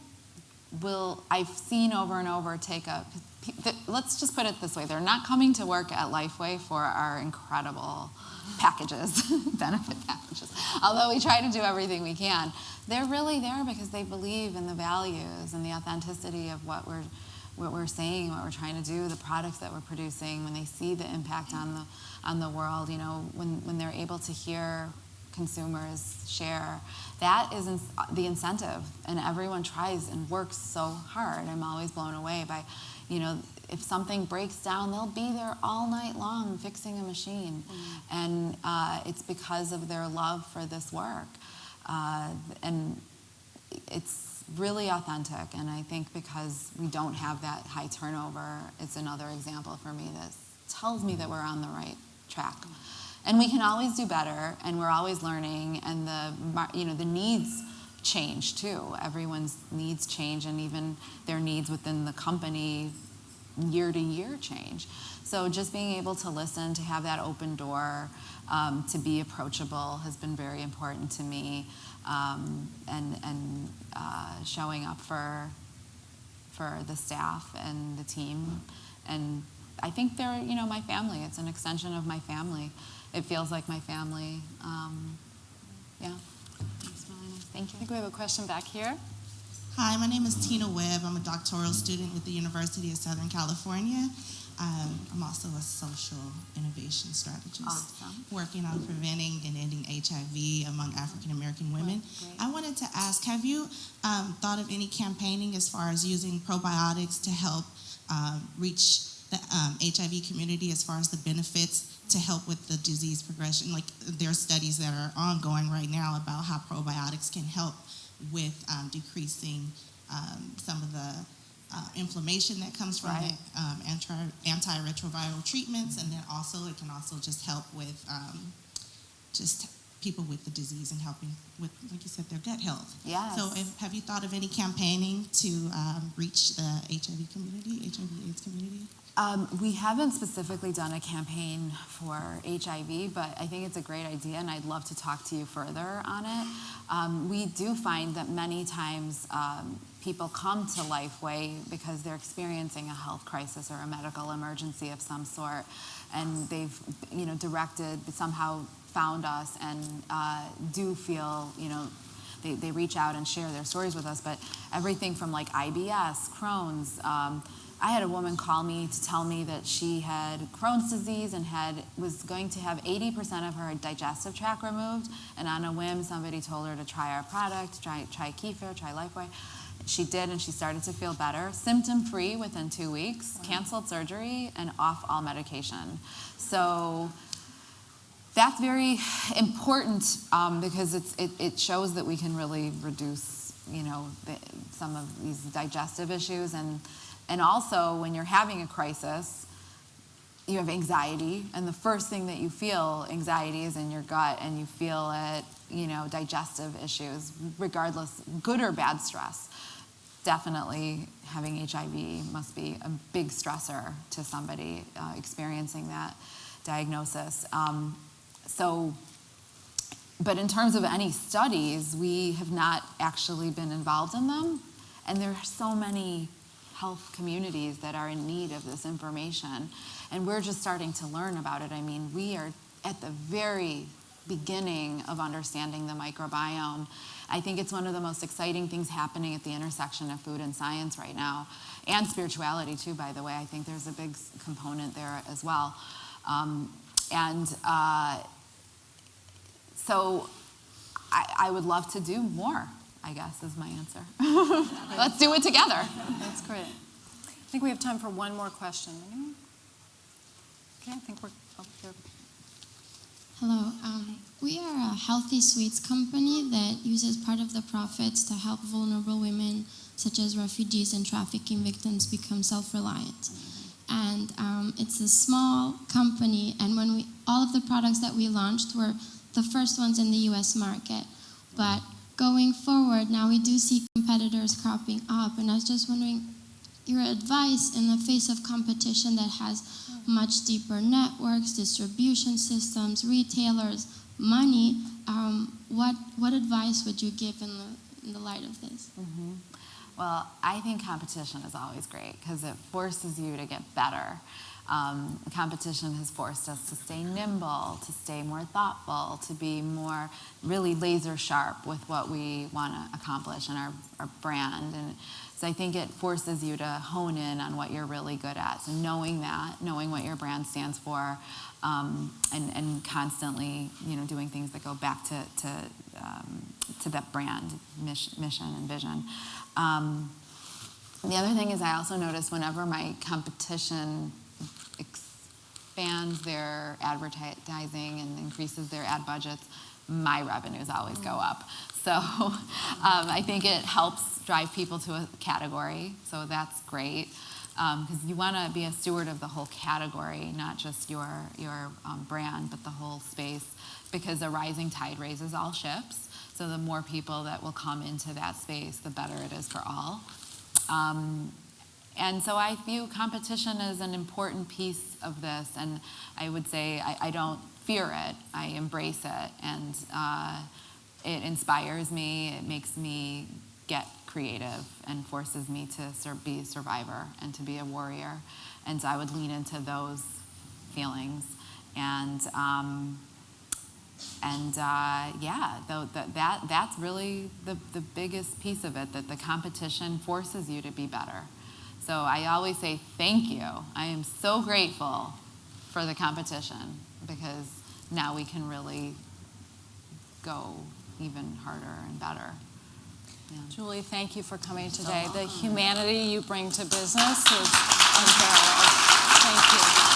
[SPEAKER 3] I've seen over and over let's just put it this way, they're not coming to work at Lifeway for our incredible packages, benefit packages. Although we try to do everything we can, they're really there because they believe in the values and the authenticity of what we're saying, what we're trying to do, the products that we're producing. When they see the impact on the world, when they're able to hear consumers share, that is the incentive, and everyone tries and works so hard. I'm always blown away by, if something breaks down, they'll be there all night long fixing a machine. And it's because of their love for this work. And it's really authentic, and I think because we don't have that high turnover, it's another example for me that tells me that we're on the right track. And we can always do better, and we're always learning, and the needs change too. Everyone's needs change, and even their needs within the company year to year change. So just being able to listen, to have that open door, to be approachable has been very important to me, and showing up for the staff and the team. And I think they're, my family. It's an extension of my family. It feels like my family. Yeah. Thanks, Melanie. Thank you.
[SPEAKER 4] I think we have a question back here.
[SPEAKER 8] Hi, my name is Tina Webb. I'm a doctoral student with the University of Southern California. I'm also a social innovation strategist, working on preventing and ending HIV among African American women. I wanted to ask, have you thought of any campaigning as far as using probiotics to help reach the HIV community as far as the benefits to help with the disease progression? Like, there are studies that are ongoing right now about how probiotics can help with decreasing some of the inflammation that comes from the antiretroviral treatments, and then also it can also just help with just people with the disease and helping with, like you said, their gut health.
[SPEAKER 3] Yes.
[SPEAKER 8] So have you thought of any campaigning to reach the HIV community, HIV/AIDS community?
[SPEAKER 3] We haven't specifically done a campaign for HIV, but I think it's a great idea, and I'd love to talk to you further on it. We do find that many times people come to Lifeway because they're experiencing a health crisis or a medical emergency of some sort, and they've, somehow found us and do feel, they reach out and share their stories with us. But everything from like IBS, Crohn's. I had a woman call me to tell me that she had Crohn's disease and was going to have 80% of her digestive tract removed, and on a whim somebody told her to try our product, try kefir, try Lifeway. She did, and she started to feel better, symptom-free within 2 weeks, canceled surgery, and off all medication. So that's very important because it shows that we can really reduce, some of these digestive issues. And also, when you're having a crisis, you have anxiety, and the first thing that you feel, anxiety, is in your gut, and you feel it, digestive issues, regardless, good or bad stress. Definitely having HIV must be a big stressor to somebody experiencing that diagnosis. But in terms of any studies, we have not actually been involved in them, and there are so many health communities that are in need of this information, and we're just starting to learn about it. I mean, we are at the very beginning of understanding the microbiome. I think it's one of the most exciting things happening at the intersection of food and science right now, and spirituality too, by the way. I think there's a big component there as well. So I would love to do more, I guess, is my answer. Let's do it together.
[SPEAKER 4] That's great. I think we have time for one more question. Anyone? Okay, I think we're up here.
[SPEAKER 9] Hello. We are a healthy sweets company that uses part of the profits to help vulnerable women, such as refugees and trafficking victims, become self-reliant. And it's a small company, and all of the products that we launched were the first ones in the U.S. market. But going forward, now we do see competitors cropping up, and I was just wondering your advice in the face of competition that has much deeper networks, distribution systems, retailers, money. What advice would you give in the light of this?
[SPEAKER 3] Well, I think competition is always great because it forces you to get better. Competition has forced us to stay nimble, to stay more thoughtful, to be more really laser sharp with what we want to accomplish in our brand. And so I think it forces you to hone in on what you're really good at. So knowing what your brand stands for, and constantly, doing things that go back to that brand mission and vision. The other thing is, I also notice whenever my competition expands their advertising and increases their ad budgets, my revenues always go up. So I think it helps drive people to a category, so that's great. Because you want to be a steward of the whole category, not just your brand, but the whole space, because a rising tide raises all ships. So the more people that will come into that space, the better it is for all. And so I view competition as an important piece of this, and I would say I don't fear it, I embrace it, and it inspires me, it makes me get creative and forces me to be a survivor and to be a warrior. And so I would lean into those feelings. That's really the biggest piece of it, that the competition forces you to be better. So I always say thank you. I am so grateful for the competition, because now we can really go even harder and better. Yeah.
[SPEAKER 4] Julie, thank you for coming today. The humanity you bring to business is unparalleled. Thank you.